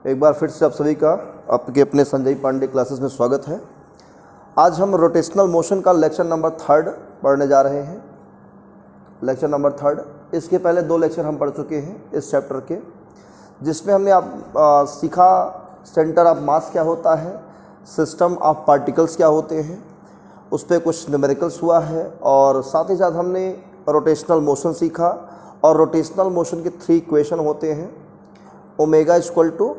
एक बार फिर से आप सभी का आपके अपने संजय पांडे क्लासेस में स्वागत है। आज हम रोटेशनल मोशन का लेक्चर नंबर 3 पढ़ने जा रहे हैं। लेक्चर नंबर 3, इसके पहले 2 लेक्चर हम पढ़ चुके हैं इस चैप्टर के, जिसमें हमने सीखा सेंटर ऑफ मास क्या होता है, सिस्टम ऑफ पार्टिकल्स क्या होते हैं, उस पर कुछ न्यूमेरिकल्स हुआ है, और साथ ही साथ हमने रोटेशनल मोशन सीखा। और रोटेशनल मोशन के 3 इक्वेशन होते हैं। Omega equal to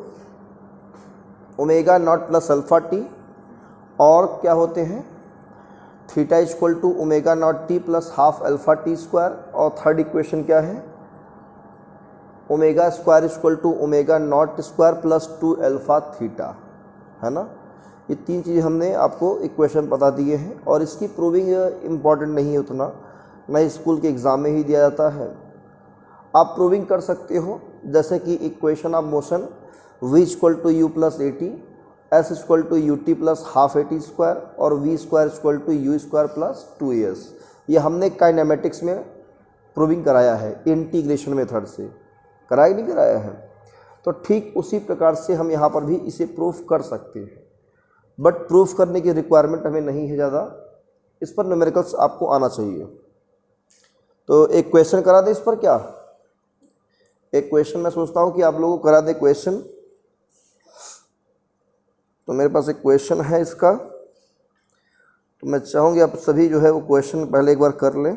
omega naught plus alpha t, और क्या होते हैं theta equal to omega naught t plus half alpha t square. और थर्ड इक्वेशन क्या है, omega square equal to omega naught square plus 2 alpha theta, है ना। ये 3 चीज़ें हमने आपको इक्वेशन बता दिए हैं, और इसकी प्रूविंग इम्पॉर्टेंट नहीं है उतना, ना स्कूल के एग्ज़ाम में ही दिया जाता है। आप प्रूविंग कर सकते हो, जैसे कि equation of motion v equal to u plus a t, s equal to u t plus half a t square, और v square equal to u square plus 2as। ये हमने काइनेमेटिक्स में प्रूविंग कराया है, इंटीग्रेशन मेथड से। कराया नहीं कराया है? तो ठीक उसी प्रकार से हम यहाँ पर भी इसे प्रूफ कर सकते हैं, बट प्रूफ करने की रिक्वायरमेंट हमें नहीं है ज़्यादा, इस पर न्यूमेरिकल्स आपको आना चाहिए। तो एक क्वेश्चन करा दे इस पर, क्या एक क्वेश्चन मैं सोचता हूँ कि आप लोगों को करा दे क्वेश्चन। तो मेरे पास एक क्वेश्चन है इसका, तो मैं चाहूँगी आप सभी जो है वो क्वेश्चन पहले एक बार कर लें।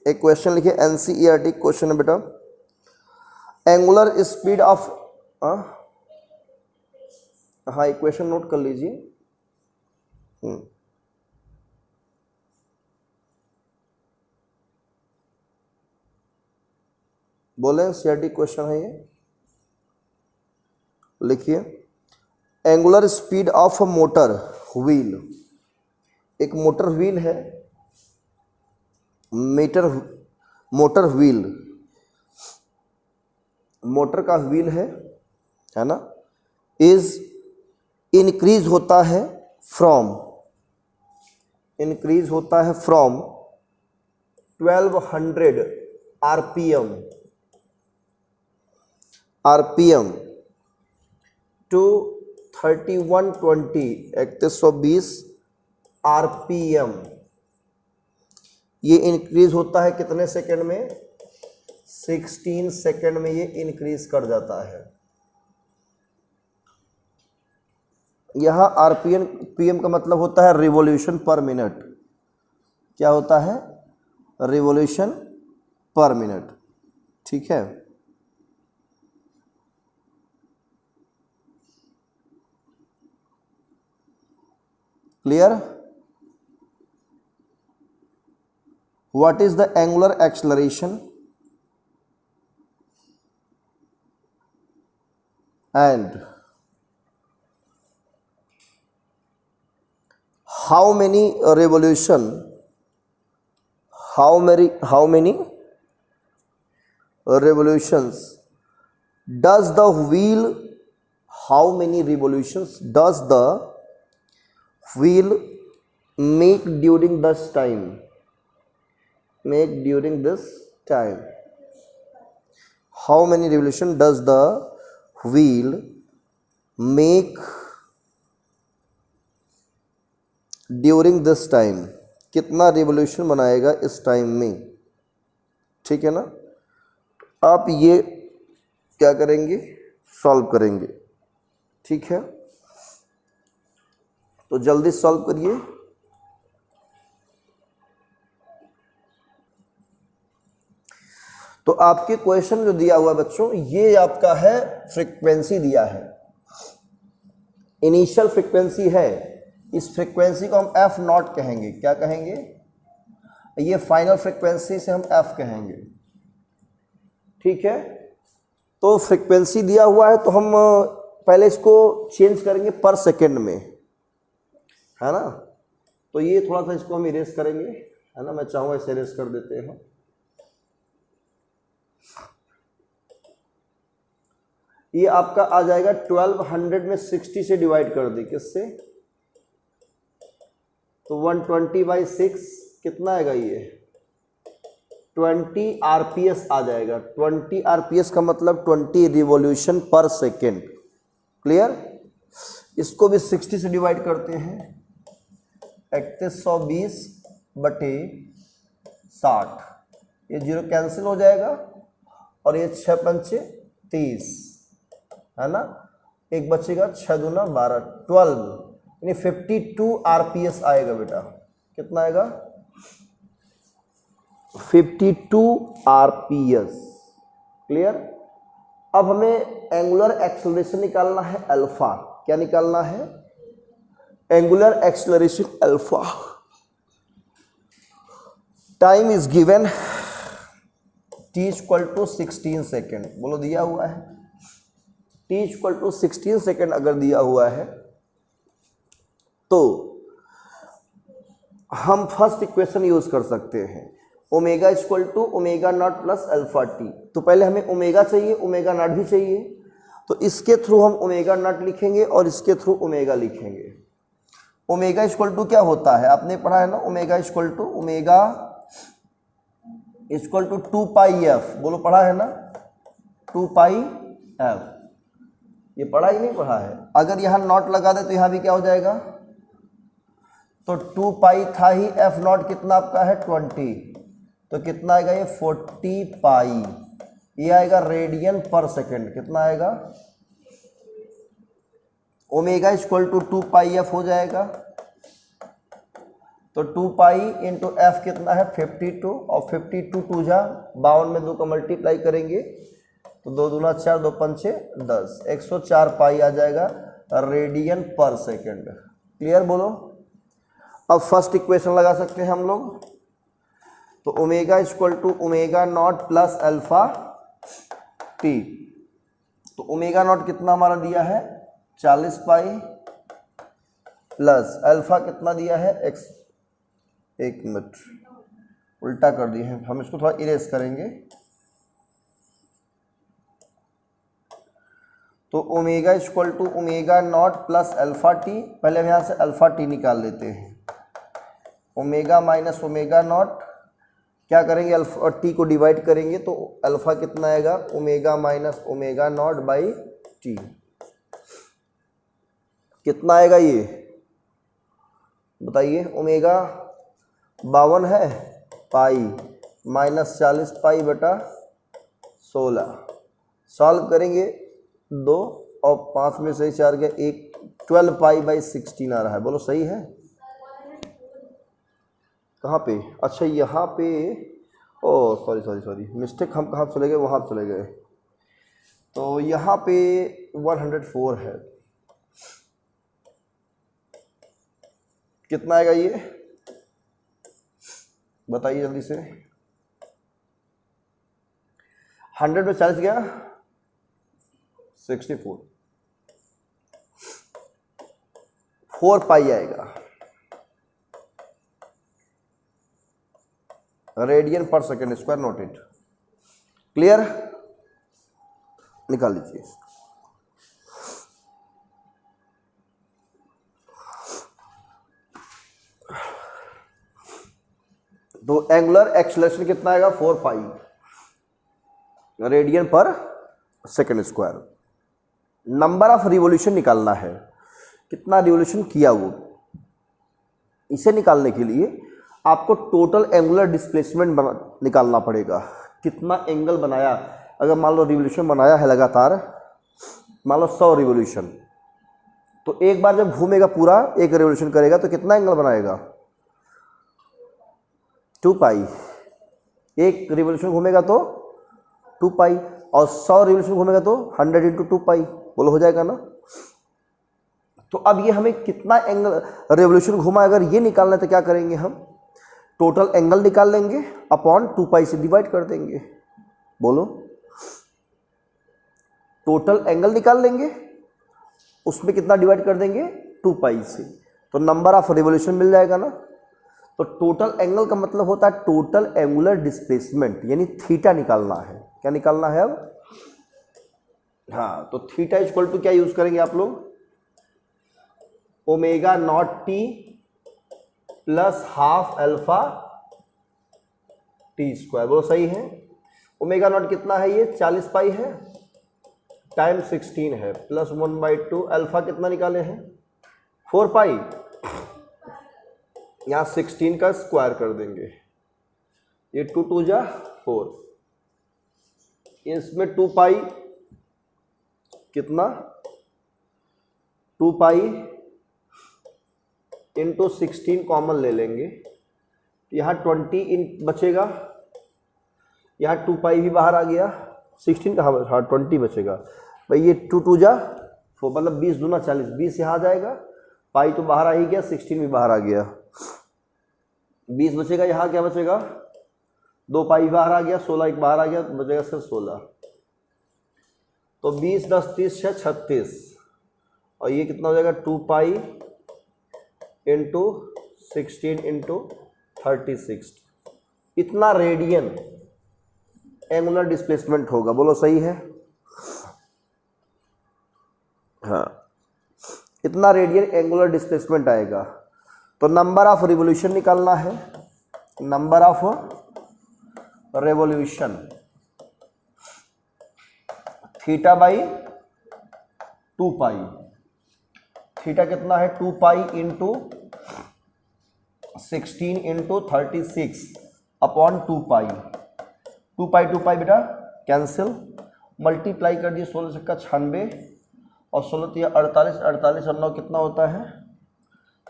एक क्वेश्चन लिखिए, NCERT क्वेश्चन है बेटा। एंगुलर स्पीड ऑफ, हाँ एक क्वेश्चन नोट कर लीजिए। बोले CRT क्वेश्चन है ये, लिखिए। Angular speed of motor wheel, एक मोटर व्हील है, मोटर व्हील, मोटर का व्हील है ना, इज इंक्रीज होता है फ्रॉम 1200 आरपीएम टू 3120 आरपीएम। ये इंक्रीज होता है कितने सेकंड में? 16 सेकंड में ये इंक्रीज कर जाता है। यहाँ आरपीएम का मतलब होता है रिवॉल्यूशन पर मिनट। क्या होता है? रिवॉल्यूशन पर मिनट, ठीक है। Clear? What is the angular acceleration and how many revolutions does the wheel make during this time? How many revolution does the wheel make during this time? कितना revolution बनाएगा इस time में, ठीक है ना। आप ये क्या करेंगे? सॉल्व करेंगे, ठीक है। तो जल्दी सॉल्व करिए। तो आपके क्वेश्चन जो दिया हुआ है बच्चों, ये आपका है फ्रीक्वेंसी दिया है, इनिशियल फ्रीक्वेंसी है। इस फ्रीक्वेंसी को हम एफ नॉट कहेंगे। क्या कहेंगे? ये फाइनल फ्रीक्वेंसी से हम एफ कहेंगे, ठीक है। तो फ्रीक्वेंसी दिया हुआ है, तो हम पहले इसको चेंज करेंगे पर सेकेंड में, है ना। तो ये थोड़ा सा इसको हम इरेज करेंगे, है ना। मैं चाहूँगा इसे इरेज कर देते हैं। ये आपका आ जाएगा 1200 में 60 से डिवाइड कर दी, किससे? तो 120/6 कितना आएगा ये? 20 आरपीएस आ जाएगा। 20 आरपीएस का मतलब 20 रिवॉल्यूशन पर सेकेंड। क्लियर? इसको भी 60 से डिवाइड करते हैं, 3120 बटे 60, ये 0 कैंसिल हो जाएगा और ये 6 पंचे 30 है ना, एक बचेगा 6 दूना 12, 12 यानी 52 आरपीएस आएगा बेटा। कितना आएगा? 52 आरपीएस। क्लियर? अब हमें एंगुलर एक्सेलरेशन निकालना है अल्फा। क्या निकालना है? Angular acceleration alpha. Time is given t equal to 16 second. बोलो दिया हुआ है t इक्वल टू 16 सेकेंड अगर दिया हुआ है तो हम फर्स्ट इक्वेशन यूज कर सकते हैं, omega equal to omega naught plus alpha t. तो पहले हमें ओमेगा चाहिए, ओमेगा नॉट भी चाहिए, तो इसके थ्रू हम ओमेगा नॉट लिखेंगे और इसके थ्रू ओमेगा लिखेंगे। ओमेगा इक्वल टू क्या होता है, आपने पढ़ा है ना, omega equal to 2 pi f. बोलो पढ़ा है ना, 2 पाई एफ। ये पढ़ा ही नहीं पढ़ा है? अगर यहाँ नॉट लगा दे तो यहाँ भी क्या हो जाएगा, तो 2 पाई था ही, एफ नॉट कितना आपका है 20, तो कितना आएगा ये 40 पाई। ये आएगा रेडियन पर सेकेंड। कितना आएगा? Omega equal to 2 pi f हो जाएगा, तो 2 पाई इंटू एफ कितना है 52, और 52 टू जा 52 में 2 का मल्टीप्लाई करेंगे तो 2 दूना 4, 2 पंचे 10, 104 पाई आ जाएगा रेडियन पर सेकेंड। क्लियर? बोलो। अब फर्स्ट इक्वेशन लगा सकते हैं हम लोग, तो omega equal to omega naught plus alpha t. तो ओमेगा नॉट कितना हमारा दिया है 40 पाई, प्लस अल्फा कितना दिया है एक्स, एक मिनट उल्टा कर दिए हैं, हम इसको थोड़ा इरेज करेंगे। तो omega equal to omega naught plus alpha t, पहले हम यहाँ से अल्फा टी निकाल लेते हैं। ओमेगा माइनस ओमेगा नॉट, क्या करेंगे, अल्फा और टी को डिवाइड करेंगे तो अल्फा कितना आएगा, omega minus omega naught by T. कितना आएगा ये बताइए? ओमेगा 52 है पाई, माइनस 40 पाई बटा 16। सॉल्व करेंगे 2 और 5 में से 4 गया 1, 12 पाई बाई 16 आ रहा है। बोलो सही है? कहाँ पे? अच्छा यहाँ पे, ओ सॉरी मिस्टेक, हम कहाँ चले गए, वहाँ चले गए। तो यहाँ पे 104 है। कितना आएगा ये बताइए जल्दी से? 100 में 40 गया 64, 4 पाई आएगा रेडियन पर सेकेंड स्क्वायर नोटेड। क्लियर? निकाल लीजिए। तो एंगुलर एक्सेलरेशन कितना आएगा 4 पाई रेडियन पर second square. Number of revolution निकालना है, कितना रिवॉल्यूशन किया वो। इसे निकालने के लिए आपको टोटल एंगुलर डिस्प्लेसमेंट निकालना पड़ेगा, कितना एंगल बनाया। अगर मान लो रिवॉल्यूशन बनाया है लगातार, मान लो 100 रिवॉल्यूशन, तो एक बार जब घूमेगा पूरा एक रिवॉल्यूशन करेगा तो कितना एंगल बनाएगा 2 पाई। एक रिवॉल्यूशन घूमेगा तो 2 पाई, और 100 रिवॉल्यूशन घूमेगा तो 100 इंटू 2 पाई। बोलो हो जाएगा ना? तो अब ये हमें कितना एंगल रिवॉल्यूशन घुमा, अगर ये निकालना है तो क्या करेंगे, हम टोटल एंगल निकाल लेंगे अपॉन 2 पाई से डिवाइड कर देंगे। बोलो, टोटल एंगल निकाल लेंगे, उसमें कितना डिवाइड कर देंगे 2 पाई से, तो नंबर ऑफ रिवॉल्यूशन मिल जाएगा ना। तो टोटल एंगल का मतलब होता है टोटल एंगुलर डिस्प्लेसमेंट, यानी थीटा निकालना है। क्या निकालना है अब? हाँ, तो थीटा इक्वल टू क्या यूज करेंगे आप लोग, omega naught t plus half alpha t square, वो सही है। ओमेगा नॉट कितना है, ये 40 पाई है, टाइम 16 है, प्लस 1/2। अल्फा कितना निकाले हैं, 4 पाई, यहाँ 16 का स्क्वायर कर देंगे, ये 2 2 जा 4, इसमें 2 पाई कितना, 2 पाई इंटू 16 कॉमन ले लेंगे, यहाँ 20 इन बचेगा, यहाँ 2 पाई भी बाहर आ गया, 16 कहाँ, हाँ 20 बचेगा भाई, ये 2 2 जा 4, मतलब 20 दूना 40, 20 यहाँ आ जाएगा, पाई तो बाहर आ ही गया, 16 भी बाहर आ गया, 20 बचेगा, यहाँ क्या बचेगा, 2 पाई बाहर आ गया, 16 एक बाहर आ गया, बचेगा सिर्फ 16, तो 20 10 30 6 36, और ये कितना हो जाएगा 2 पाई इंटू 16 इंटू 36, इतना रेडियन एंगुलर डिस्प्लेसमेंट होगा, बोलो सही है, हाँ इतना रेडियन एंगुलर डिस्प्लेसमेंट आएगा। तो नंबर ऑफ रिवोल्यूशन निकालना है, number of revolution theta by 2 pi, theta कितना है 2 पाई इंटू 16 इंटू 36 अपॉन 2 पाई, 2 पाई बेटा कैंसिल, मल्टीप्लाई कर दिए, 16 छक्का 96 और 16 तिया 48, 48 और 9 कितना होता है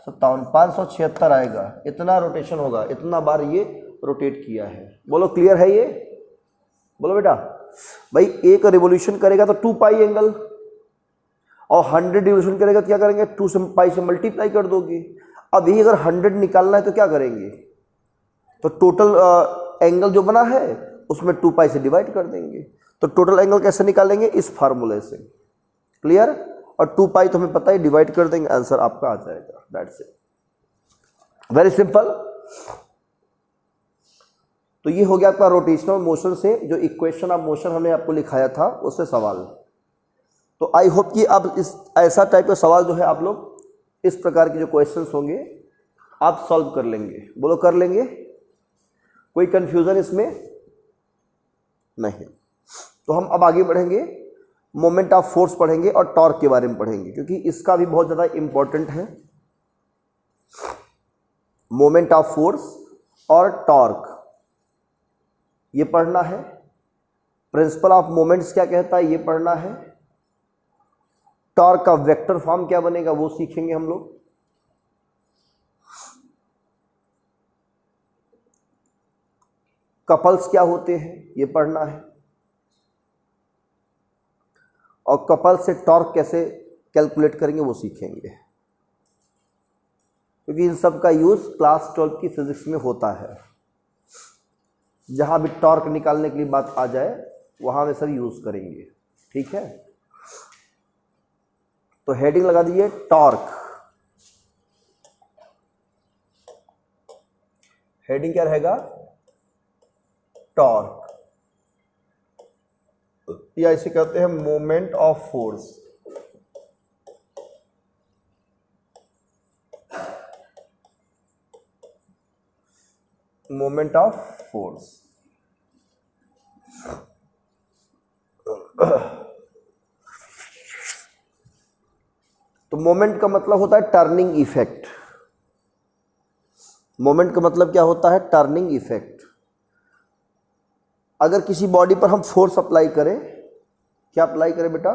57, 576 आएगा, इतना रोटेशन होगा, इतना बार ये रोटेट किया है। बोलो क्लियर है ये, बोलो बेटा। भाई एक रिवोल्यूशन करेगा तो 2 पाई एंगल, और 100 रिवोल्यूशन करेगा क्या करेंगे, 2 पाई से मल्टीप्लाई कर दोगे। अब यही अगर 100 निकालना है तो क्या करेंगे, तो टोटल एंगल जो बना है उसमें 2 पाई से डिवाइड कर देंगे। तो टोटल एंगल कैसे निकालेंगे, इस फार्मूले से, क्लियर। और 2 पाई तो हमें पता है, डिवाइड कर देंगे, आंसर आपका आ जाएगा, दैट्स इट, वेरी सिंपल। तो ये हो गया आपका रोटेशनल मोशन से जो इक्वेशन ऑफ मोशन हमने आपको लिखाया था उससे सवाल। तो आई होप कि अब इस ऐसा टाइप का सवाल जो है आप लोग इस प्रकार के जो क्वेश्चंस होंगे आप सॉल्व कर लेंगे, बोलो कर लेंगे, कोई कंफ्यूजन इसमें नहीं। तो हम अब आगे बढ़ेंगे, मोमेंट ऑफ फोर्स पढ़ेंगे और टॉर्क के बारे में पढ़ेंगे, क्योंकि इसका भी बहुत ज़्यादा इंपॉर्टेंट है। मोमेंट ऑफ फोर्स और टॉर्क ये पढ़ना है, प्रिंसिपल ऑफ मोमेंट्स क्या कहता है ये पढ़ना है, टॉर्क का वेक्टर फॉर्म क्या बनेगा वो सीखेंगे हम लोग, कपल्स क्या होते हैं ये पढ़ना है, और कपल से टॉर्क कैसे कैलकुलेट करेंगे वो सीखेंगे, क्योंकि इन सब का यूज़ क्लास 12 की फिजिक्स में होता है। जहाँ भी टॉर्क निकालने के लिए बात आ जाए वहाँ में सब यूज़ करेंगे, ठीक है। तो हेडिंग लगा दीजिए टॉर्क, हेडिंग क्या रहेगा, टॉर्क, या इसे कहते हैं moment of force. Moment of force, तो मोमेंट का मतलब होता है टर्निंग इफेक्ट। मोमेंट का मतलब क्या होता है, टर्निंग इफेक्ट। अगर किसी बॉडी पर हम फोर्स अप्लाई करें, क्या अप्लाई करें बेटा,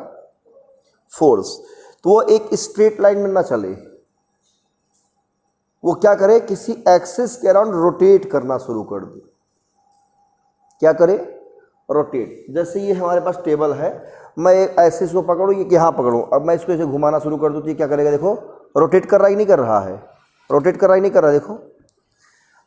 फोर्स, तो वो एक स्ट्रेट लाइन में ना चले, वो क्या करे, किसी एक्सिस के अराउंड रोटेट करना शुरू कर दे। क्या करे, रोटेट। जैसे ये हमारे पास टेबल है, मैं ऐसे इसको पकड़ूँ, ये यहाँ पकड़ूँ, अब मैं इसको ऐसे घुमाना शुरू कर दूँ तो ये क्या करेगा, देखो रोटेट कर रहा ही नहीं कर रहा है, रोटेट कर रहा ही नहीं कर रहा है, देखो।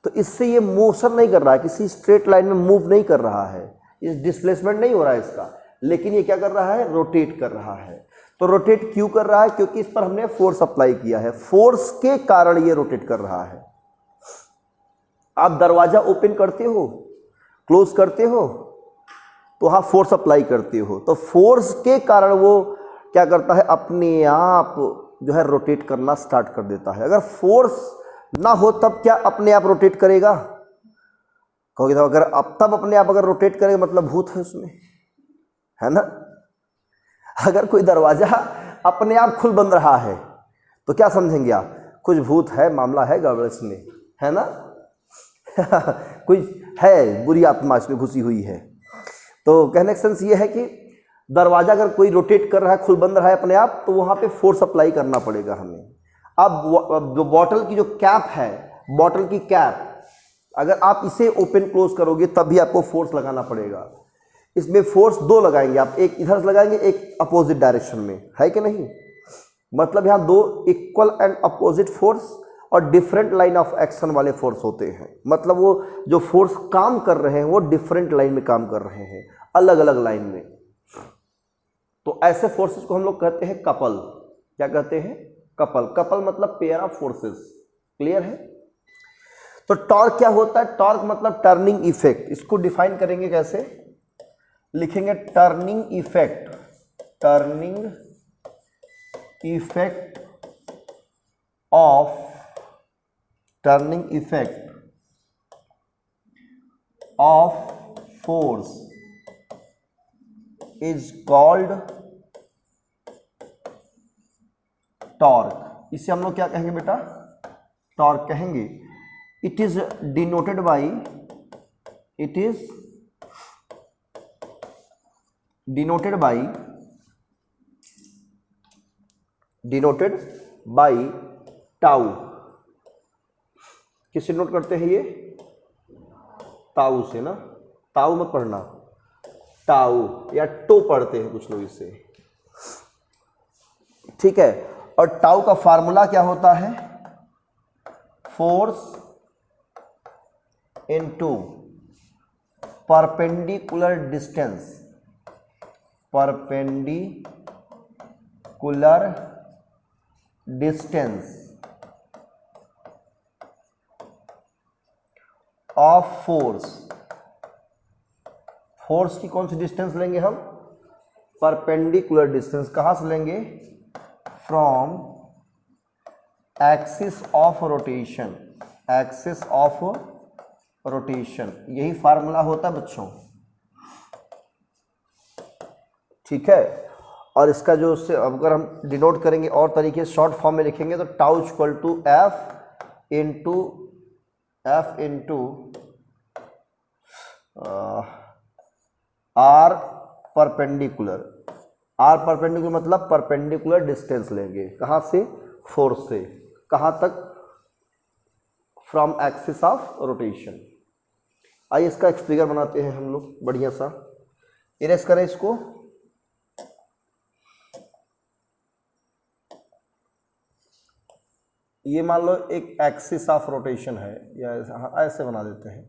तो इससे ये मोशन नहीं कर रहा है, किसी स्ट्रेट लाइन में मूव नहीं कर रहा है, इस डिस्प्लेसमेंट नहीं हो रहा है इसका, लेकिन ये क्या कर रहा है, रोटेट कर रहा है। तो रोटेट क्यों कर रहा है, क्योंकि इस पर हमने फोर्स अप्लाई किया है, फोर्स के कारण ये रोटेट कर रहा है। आप दरवाजा ओपन करते हो, क्लोज करते हो, तो वहाँ फोर्स अप्लाई करते हो, तो फोर्स के कारण वो क्या करता है, अपने आप जो है रोटेट करना स्टार्ट कर देता है। अगर फोर्स ना हो तब क्या अपने आप रोटेट करेगा, कहोगे तो अगर अब तब अपने आप अगर रोटेट करेगा मतलब भूत है उसमें, है ना। अगर कोई दरवाजा अपने आप खुल बंद रहा है तो क्या समझेंगे आप, कुछ भूत है, मामला है गड़बड़ इसमें, है ना। कुछ है, बुरी आत्मा इसमें घुसी हुई है। तो कहने का सेंस ये है कि दरवाजा अगर कोई रोटेट कर रहा है, खुल बंद रहा है अपने आप, तो वहाँ पे फोर्स अप्लाई करना पड़ेगा हमें। अब जो बॉटल की जो कैप है, बॉटल की कैप अगर आप इसे ओपन क्लोज करोगे तब भी आपको फोर्स लगाना पड़ेगा। इसमें फोर्स दो लगाएंगे आप, एक इधर से लगाएंगे, एक अपोजिट डायरेक्शन में, है कि नहीं। मतलब यहाँ दो इक्वल एंड अपोजिट फोर्स और डिफरेंट लाइन ऑफ एक्शन वाले फोर्स होते हैं। मतलब वो जो फोर्स काम कर रहे हैं वो डिफरेंट लाइन में काम कर रहे हैं, अलग अलग लाइन में। तो ऐसे फोर्सेस को हम लोग कहते हैं कपल। क्या कहते हैं, कपल। कपल मतलब पेयर ऑफ फोर्सेस। क्लियर है। तो टॉर्क क्या होता है, टॉर्क मतलब टर्निंग इफेक्ट। इसको डिफाइन करेंगे कैसे, लिखेंगे turning effect, turning effect of, turning effect of force is called torque. इसे हम लोग क्या कहेंगे बेटा, टॉर्क कहेंगे। It is denoted by, it is denoted by, denoted by tau. किससे नोट करते हैं ये, ताऊ से ना, ताऊ मत पढ़ना, टाउ या टो पढ़ते हैं कुछ लोग इससे, ठीक है। और टाउ का फार्मूला क्या होता है, force into perpendicular distance, perpendicular distance of force. Force की कौन सी डिस्टेंस लेंगे हम, परपेंडिकुलर डिस्टेंस। कहां से लेंगे, from axis of rotation, axis of rotation. यही फार्मूला होता है बच्चों, ठीक है। और इसका जो उससे अगर हम डिनोट करेंगे और तरीके से शॉर्ट फॉर्म में लिखेंगे तो tau equal to F into R perpendicular. R perpendicular मतलब परपेंडिकुलर डिस्टेंस लेंगे, कहाँ से, फोर्स से, कहाँ तक, फ्रॉम एक्सिस ऑफ रोटेशन। आइए इसका एक फिगर बनाते हैं हम लोग बढ़िया सा। इरेज करें इसको। ये मान लो एक एक्सिस ऑफ रोटेशन है, या ऐसे बना देते हैं।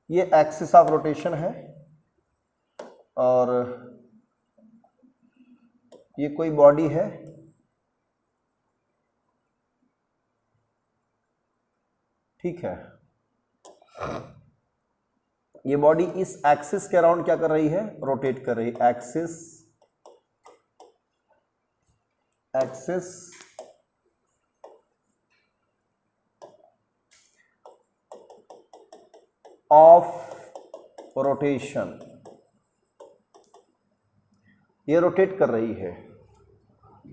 ये एक्सिस ऑफ रोटेशन है और ये कोई बॉडी है, ठीक है। ये बॉडी इस एक्सिस के अराउंड क्या कर रही है, रोटेट कर रही है। एक्सिस ऑफ रोटेशन, ये रोटेट कर रही है।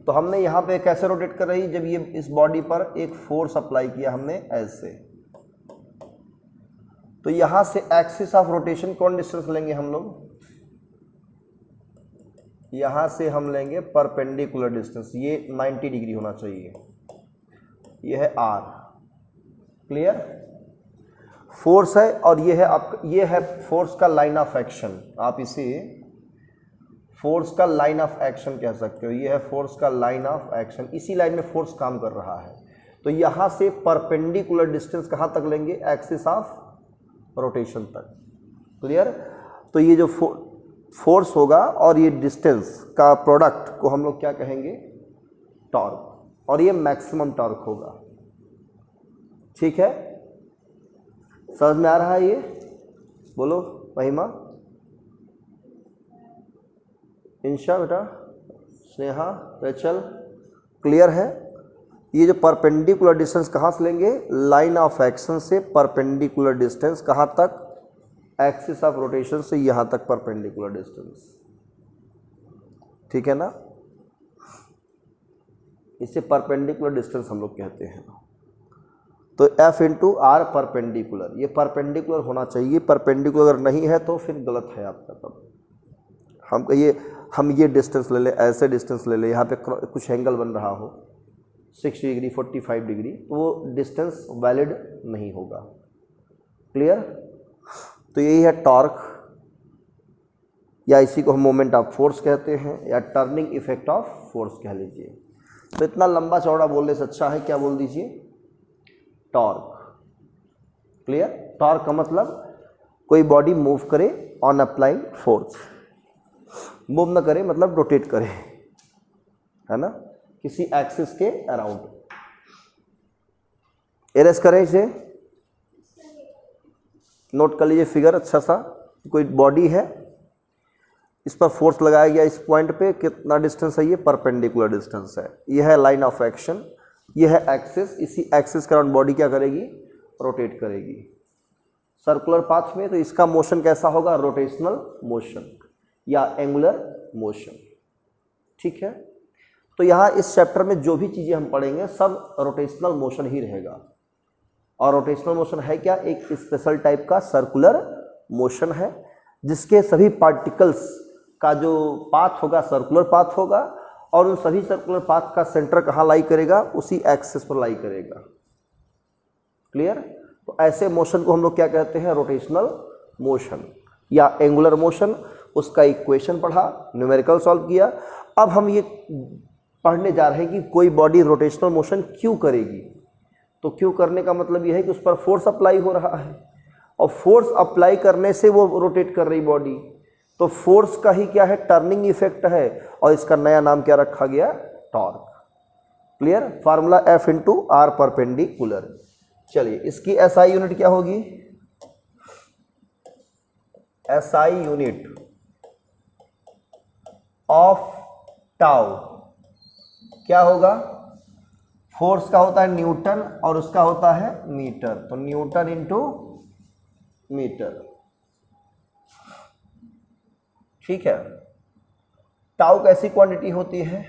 तो हमने यहां पे कैसे रोटेट कर रही है, जब ये इस बॉडी पर एक फोर्स अप्लाई किया हमने ऐसे, तो यहां से एक्सिस ऑफ रोटेशन कौन डिस्टेंस लेंगे हम लोग, यहां से हम लेंगे परपेंडिकुलर डिस्टेंस। ये 90 डिग्री होना चाहिए। ये है आर, क्लियर। फोर्स है और ये है आप, ये है फोर्स का लाइन ऑफ एक्शन। आप इसे फोर्स का लाइन ऑफ एक्शन कह सकते हो। ये है फोर्स का लाइन ऑफ एक्शन, इसी लाइन में फोर्स काम कर रहा है। तो यहां से परपेंडिकुलर डिस्टेंस कहां तक लेंगे, एक्सिस ऑफ रोटेशन तक, क्लियर। तो ये जो फोर्स होगा और ये डिस्टेंस का प्रोडक्ट को हम लोग क्या कहेंगे, टॉर्क। और ये मैक्सिमम टॉर्क होगा, ठीक है। समझ में आ रहा है ये, बोलो महिमा, इंशा बेटा, स्नेहा, रेचल, क्लियर है। ये जो परपेंडिकुलर डिस्टेंस कहाँ से लेंगे, लाइन ऑफ एक्शन से परपेंडिकुलर डिस्टेंस कहाँ तक, एक्सिस ऑफ रोटेशन से यहाँ तक परपेंडिकुलर डिस्टेंस, ठीक है ना, इसे परपेंडिकुलर डिस्टेंस हम लोग कहते हैं। तो F इंटू आर परपेंडिकुलर, ये परपेंडिकुलर होना चाहिए, परपेंडिकुलर अगर नहीं है तो फिर गलत है आपका। तब हम ये डिस्टेंस ले लें, ऐसे डिस्टेंस ले लें, यहाँ पे कुछ एंगल बन रहा हो 60 डिग्री 45 डिग्री, तो वो डिस्टेंस वैलिड नहीं होगा। क्लियर? तो यही है टॉर्क, या इसी को हम मोमेंट ऑफ फोर्स कहते हैं, या टर्निंग इफेक्ट ऑफ फोर्स कह लीजिए। तो इतना लंबा चौड़ा बोलने से अच्छा है क्या बोल दीजिए, टॉर्क। क्लियर? टॉर्क का मतलब कोई बॉडी मूव करे ऑन अप्लाइंग फोर्स, मूव ना करे मतलब रोटेट करे, है ना, किसी एक्सिस के अराउंड। एरेस करें इसे, नोट कर लीजिए फिगर अच्छा सा। कोई बॉडी है, इस पर फोर्स लगाया गया, इस पॉइंट पे कितना डिस्टेंस है, ये परपेंडिकुलर डिस्टेंस है, ये है लाइन ऑफ एक्शन, ये है एक्सिस, इसी एक्सिस के अराउंड बॉडी क्या करेगी, रोटेट करेगी सर्कुलर पाथ में। तो इसका मोशन कैसा होगा, रोटेशनल मोशन या एंगुलर मोशन। ठीक है, तो यहाँ इस चैप्टर में जो भी चीज़ें हम पढ़ेंगे सब रोटेशनल मोशन ही रहेगा। और रोटेशनल मोशन है क्या, एक स्पेशल टाइप का सर्कुलर मोशन है, जिसके सभी पार्टिकल्स का जो पाथ होगा सर्कुलर पाथ होगा, और उन सभी सर्कुलर पाथ का सेंटर कहाँ लाई करेगा, उसी एक्सिस पर लाई करेगा। क्लियर? तो ऐसे मोशन को हम लोग क्या कहते हैं, रोटेशनल मोशन या एंगुलर मोशन। उसका इक्वेशन पढ़ा, न्यूमेरिकल सॉल्व किया। अब हम ये पढ़ने जा रहे हैं कि कोई बॉडी रोटेशनल मोशन क्यों करेगी। तो क्यों करने का मतलब यह है कि उस पर फोर्स अप्लाई हो रहा है, और फोर्स अप्लाई करने से वो रोटेट कर रही बॉडी, तो फोर्स का ही क्या है, टर्निंग इफेक्ट है, और इसका नया नाम क्या रखा गया, torque. Clear? Formula F into R perpendicular. चलिए, इसकी SI यूनिट क्या होगी, SI यूनिट ऑफ टाउ क्या होगा, फोर्स का होता है न्यूटन और उसका होता है मीटर, तो न्यूटन इंटू मीटर। ठीक है, टाउ कैसी क्वांटिटी होती है,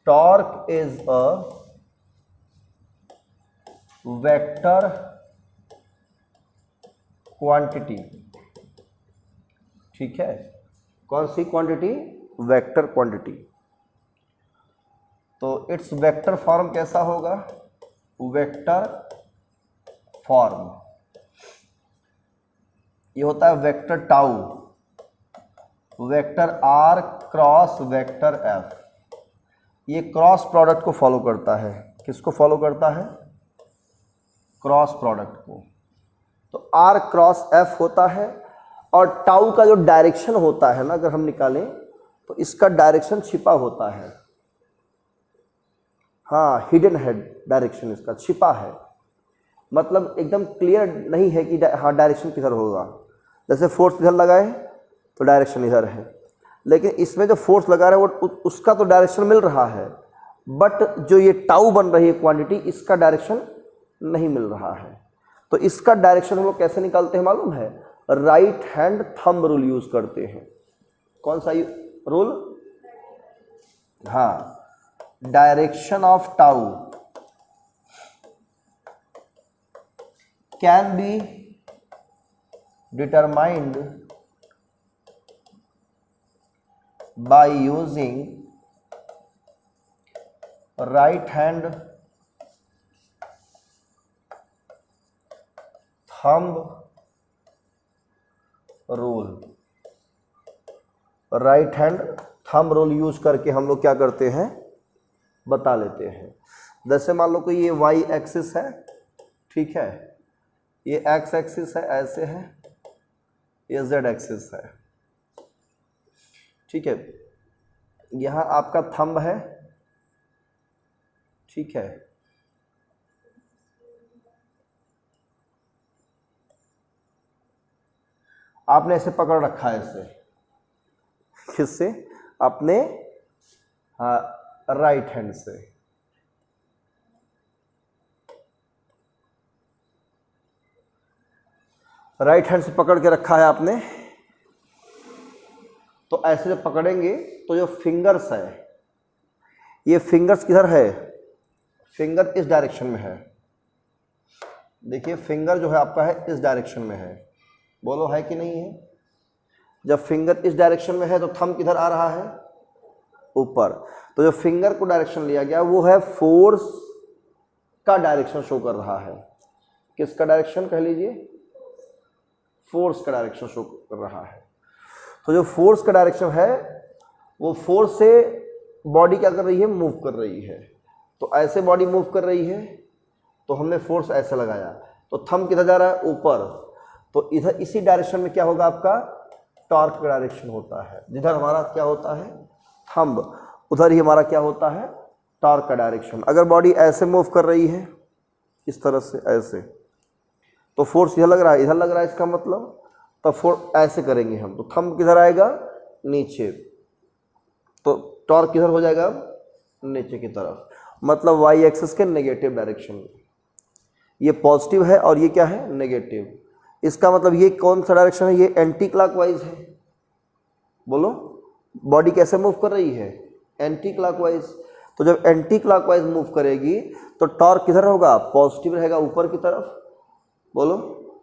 torque is a vector quantity. ठीक है, कौन सी क्वांटिटी, वेक्टर क्वांटिटी। तो इट्स वेक्टर फॉर्म कैसा होगा, वेक्टर फॉर्म, ये होता है vector tau, vector R cross vector F. ये क्रॉस प्रोडक्ट को फॉलो करता है, किसको फॉलो करता है, क्रॉस प्रोडक्ट को। तो आर क्रॉस एफ होता है, और टाउ का जो डायरेक्शन होता है ना, अगर हम निकालें तो इसका डायरेक्शन छिपा होता है। हाँ, हिडन है डायरेक्शन, इसका छिपा है, मतलब एकदम क्लियर नहीं है कि हाँ डायरेक्शन किधर होगा। जैसे फोर्स इधर लगाए तो डायरेक्शन इधर है, लेकिन इसमें जो फोर्स लगा रहे हैं वो उसका तो डायरेक्शन मिल रहा है, बट जो ये टाउ बन रही है क्वांटिटी, इसका डायरेक्शन नहीं मिल रहा है। तो इसका डायरेक्शन हम लोग कैसे निकालते हैं मालूम है, right hand thumb rule use करते हैं। कौन सा रूल, हाँ, direction of tau can be determined by using right hand thumb rule। Right hand thumb rule use करके हम लोग क्या करते हैं, बता लेते हैं। जैसे मान लो कि ये y एक्सिस है, ठीक है, ये x एक्सिस है, ऐसे है, ये z एक्सिस है। ठीक है, यहाँ आपका थंब है, ठीक है, आपने ऐसे पकड़ रखा है, इसे किससे, अपने राइट हैंड से। राइट हैंड से पकड़ के रखा है आपने, तो ऐसे जब पकड़ेंगे तो जो फिंगर्स है, ये फिंगर्स किधर है, फिंगर इस डायरेक्शन में है। देखिए फिंगर जो है आपका है इस डायरेक्शन में है, बोलो है कि नहीं है। जब फिंगर इस डायरेक्शन में है तो थंब किधर आ रहा है, ऊपर। तो जो फिंगर को डायरेक्शन लिया गया वो है फोर्स का डायरेक्शन शो कर रहा है। किसका डायरेक्शन कह लीजिए, फोर्स का डायरेक्शन शो कर रहा है। तो जो फोर्स का डायरेक्शन है वो फोर्स से बॉडी क्या कर रही है, मूव कर रही है। तो ऐसे बॉडी मूव कर रही है तो हमने फोर्स ऐसे लगाया, तो थंब किधर जा रहा है, ऊपर। तो इधर इसी डायरेक्शन में क्या होगा, आपका टॉर्क का डायरेक्शन होता है। जिधर हमारा क्या होता है थंब, उधर ही हमारा क्या होता है टॉर्क का डायरेक्शन। अगर बॉडी ऐसे मूव कर रही है इस तरह से ऐसे, तो फोर्स इधर लग रहा है, इधर लग रहा है, इसका मतलब तब फोर्स ऐसे करेंगे हम, तो थंब किधर आएगा, नीचे। तो टॉर्क किधर हो जाएगा, नीचे की तरफ, मतलब वाई एक्सिस के नेगेटिव डायरेक्शन में। ये पॉजिटिव है और ये क्या है, नेगेटिव। इसका मतलब ये कौन सा डायरेक्शन है, ये एंटी क्लॉकवाइज है। बोलो बॉडी कैसे मूव कर रही है, एंटी क्लॉकवाइज। तो जब एंटी क्लॉकवाइज मूव करेगी तो टॉर्क किधर होगा, पॉजिटिव रहेगा, ऊपर की तरफ। बोलो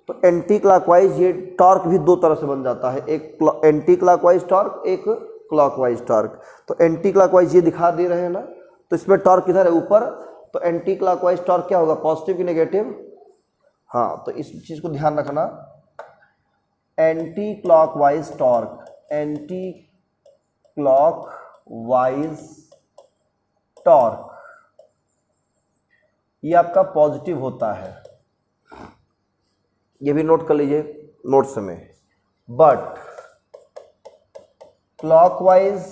तो एंटी क्लॉकवाइज ये टॉर्क भी दो तरह से बन जाता है, एक एंटी क्लॉकवाइज टॉर्क, एक क्लॉकवाइज टॉर्क। तो एंटी क्लॉकवाइज ये दिखा दे रहे हैं ना, तो इसमें टॉर्क किधर है, ऊपर। तो एंटी क्लॉकवाइज टॉर्क क्या होगा, पॉजिटिव की नेगेटिव। हाँ, तो इस चीज़ को ध्यान रखना, anti clockwise torque, anti clockwise torque ये आपका पॉजिटिव होता है, ये भी नोट कर लीजिए नोट्स में। बट क्लॉकवाइज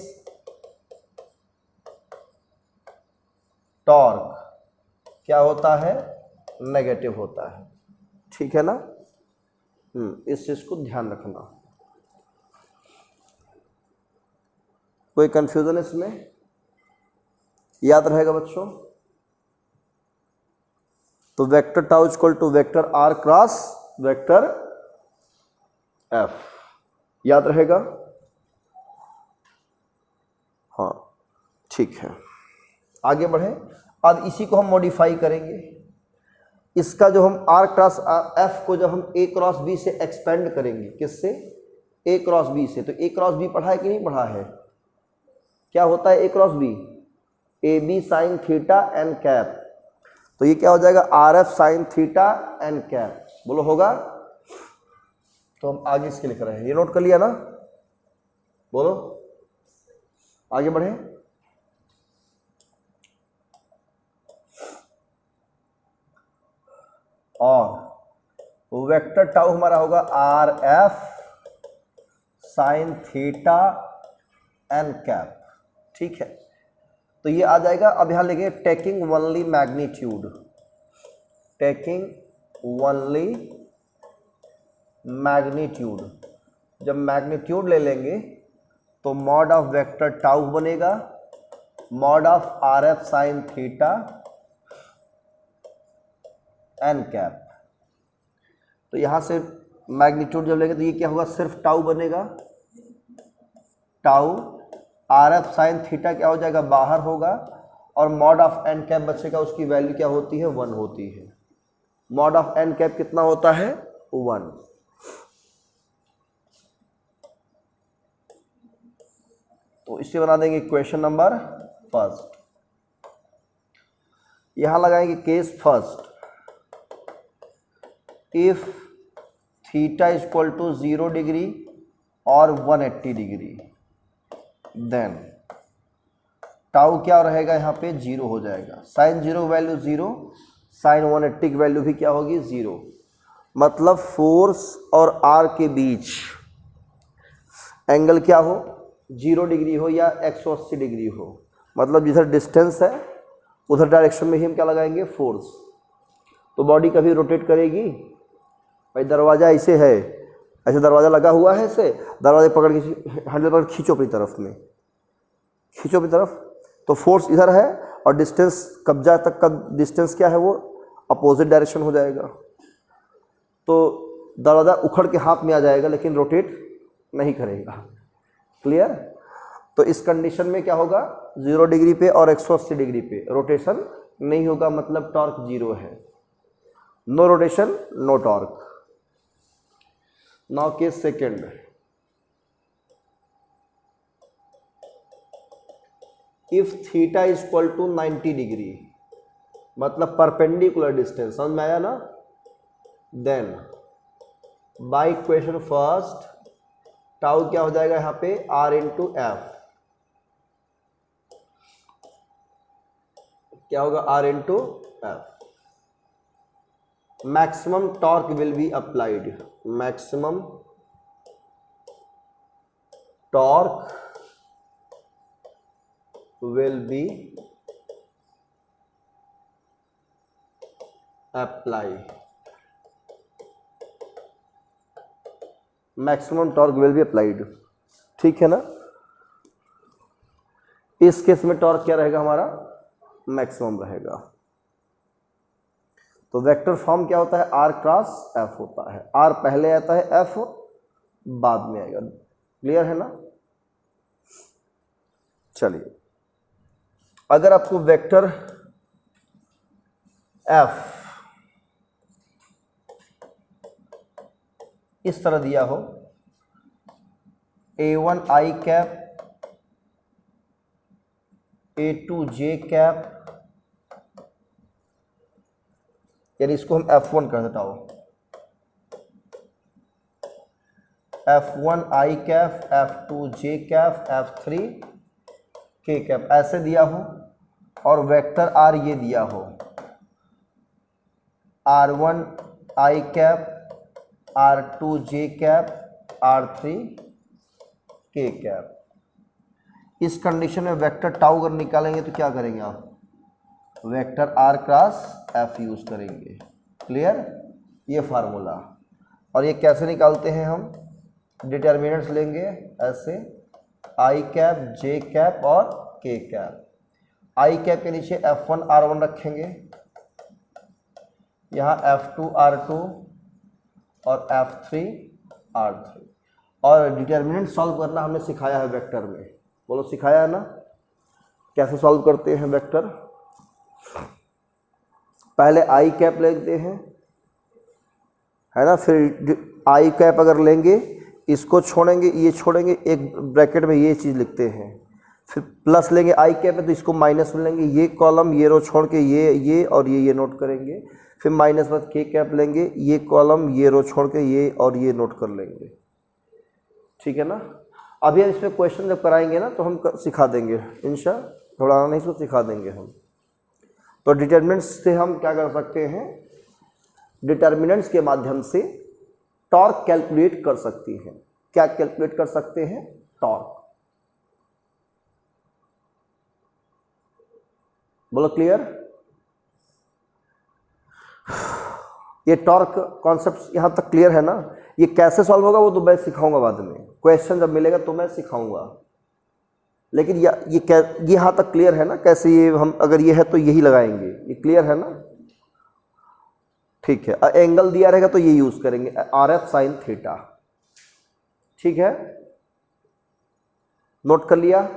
टॉर्क क्या होता है, नेगेटिव होता है। ठीक है ना, इस चीज को ध्यान रखना। कोई कंफ्यूजन इसमें, याद रहेगा बच्चों। तो vector tau equal to vector R cross vector F, याद रहेगा। हाँ ठीक है, आगे बढ़े। अब इसी को हम मॉडिफाई करेंगे। इसका जो हम आर क्रॉस एफ को जब हम ए क्रॉस बी से एक्सपेंड करेंगे, किससे, ए क्रॉस बी से। तो ए क्रॉस बी पढ़ा है कि नहीं पढ़ा है, क्या होता है a cross b, a b sine theta N cap. तो ये क्या हो जाएगा, r F sine theta N cap. बोलो होगा। तो हम आगे इसके लिख रहे हैं, ये नोट कर लिया ना। बोलो आगे बढ़े। और वेक्टर टाउ हमारा होगा R F sine theta N cap. ठीक है, तो ये आ जाएगा। अब यहां लिखेंगे taking only magnitude, taking only magnitude. जब मैग्नीट्यूड ले लेंगे तो मॉड ऑफ वेक्टर टाउ बनेगा mod of R F sine theta N cap. तो यहां से मैग्नीट्यूड जब लेंगे तो ये क्या होगा, सिर्फ टाउ बनेगा, tau are F sine theta क्या हो जाएगा, बाहर होगा, और मॉड ऑफ एन कैप बचेगा, उसकी वैल्यू क्या होती है, 1 होती है। मॉड ऑफ एन कैप कितना होता है, 1। तो इसे बना देंगे इक्वेशन नंबर फर्स्ट। यहां लगाएंगे case first, if theta is equal to 0 degree और 180 डिग्री, देन टाउ क्या रहेगा, यहाँ पे 0 हो जाएगा। साइन 0 वैल्यू 0, साइन 180 की वैल्यू भी क्या होगी, 0। मतलब फोर्स और आर के बीच एंगल क्या हो, 0 डिग्री हो या 180 डिग्री हो। मतलब जिधर डिस्टेंस है उधर डायरेक्शन में ही हम क्या लगाएंगे, फोर्स। तो बॉडी कभी रोटेट करेगी, भाई दरवाज़ा ऐसे है, ऐसे दरवाज़ा लगा हुआ है, ऐसे दरवाजे पकड़ के हैंडल पकड़ खींचो अपनी तरफ में, खींचो अपनी तरफ, तो फोर्स इधर है और डिस्टेंस कब्जा तक का डिस्टेंस क्या है, वो अपोजिट डायरेक्शन हो जाएगा। तो दरवाज़ा उखड़ के हाथ में आ जाएगा लेकिन रोटेट नहीं करेगा। क्लियर? तो इस कंडीशन में क्या होगा, 0 डिग्री पे और 180 डिग्री पे रोटेशन नहीं होगा, मतलब टॉर्क 0 है। No rotation no torque. Now case second, if theta is equal to 90 degree, मतलब परपेंडिकुलर डिस्टेंस, समझ में आया ना? Then by equation first tau क्या हो जाएगा यहाँ पे, r इंटू एफ, क्या होगा, r into F. Maximum torque will be applied, maximum torque will be applied, maximum torque will be applied. ठीक है ना? इस केस में टॉर्क क्या रहेगा हमारा, मैक्सिमम रहेगा। तो वेक्टर फॉर्म क्या होता है, r क्रॉस f होता है। r पहले आता है, f बाद में आएगा। क्लियर है ना? चलिए, अगर आपको वेक्टर f इस तरह दिया हो, a1 i cap, a2 j cap, यानी इसको हम f1 कर देता हो, f1 i cap, f2 j cap, f3 k cap, ऐसे दिया हो, और वेक्टर r ये दिया हो, r1 i cap, r2 j cap, r3 k cap. इस कंडीशन में वेक्टर टाउ अगर निकालेंगे तो क्या करेंगे आप, vector r cross f use करेंगे। क्लियर? ये फार्मूला। और ये कैसे निकालते हैं हम, डिटर्मिनेंट्स लेंगे ऐसे, i कैप, j कैप और k कैप। i कैप के नीचे f1 r1 रखेंगे, यहाँ f2 r2 और f3 r3। और डिटर्मिनेंट सॉल्व करना हमने सिखाया है वेक्टर में, बोलो सिखाया है ना? कैसे सॉल्व करते हैं वेक्टर, पहले i कैप लेते हैं, है ना, फिर i कैप अगर लेंगे, इसको छोड़ेंगे, ये छोड़ेंगे, एक ब्रैकेट में ये चीज़ लिखते हैं, फिर प्लस लेंगे, i कैप है तो इसको माइनस में लेंगे, ये कॉलम ये रो छोड़ के ये और ये नोट करेंगे, फिर माइनस बाद k कैप लेंगे, ये कॉलम ये रो छोड़ के ये और ये नोट कर लेंगे। ठीक है ना? अभी हम इसमें क्वेश्चन जब कराएंगे ना तो हम सिखा देंगे इंशाअल्लाह, थोड़ा नहीं इसको सिखा देंगे हम। तो डिटर्मिनेंट्स से हम क्या कर सकते हैं, डिटर्मिनेंट्स के माध्यम से टॉर्क कैलकुलेट कर सकती हैं। क्या कैलकुलेट कर सकते हैं, टॉर्क। बोलो क्लियर? ये टॉर्क कॉन्सेप्ट यहाँ तक क्लियर है ना? ये कैसे सॉल्व होगा वो तो मैं सिखाऊंगा बाद में, क्वेश्चन जब मिलेगा तो मैं सिखाऊंगा, लेकिन ये यहाँ तक क्लियर है ना, कैसे ये हम अगर ये है तो यही लगाएंगे, ये क्लियर है ना? ठीक है, एंगल दिया रहेगा तो ये यूज करेंगे, RF साइन थीटा। ठीक है, नोट कर लिया?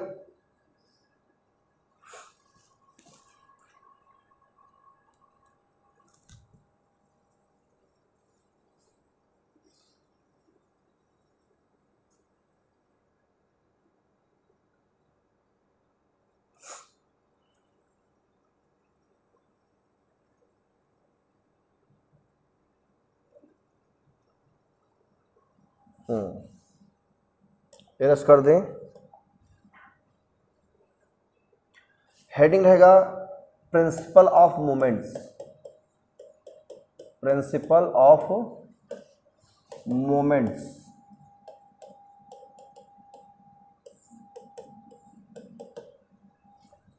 एरस कर दें। हेडिंग रहेगा principal of moments, principal of moments.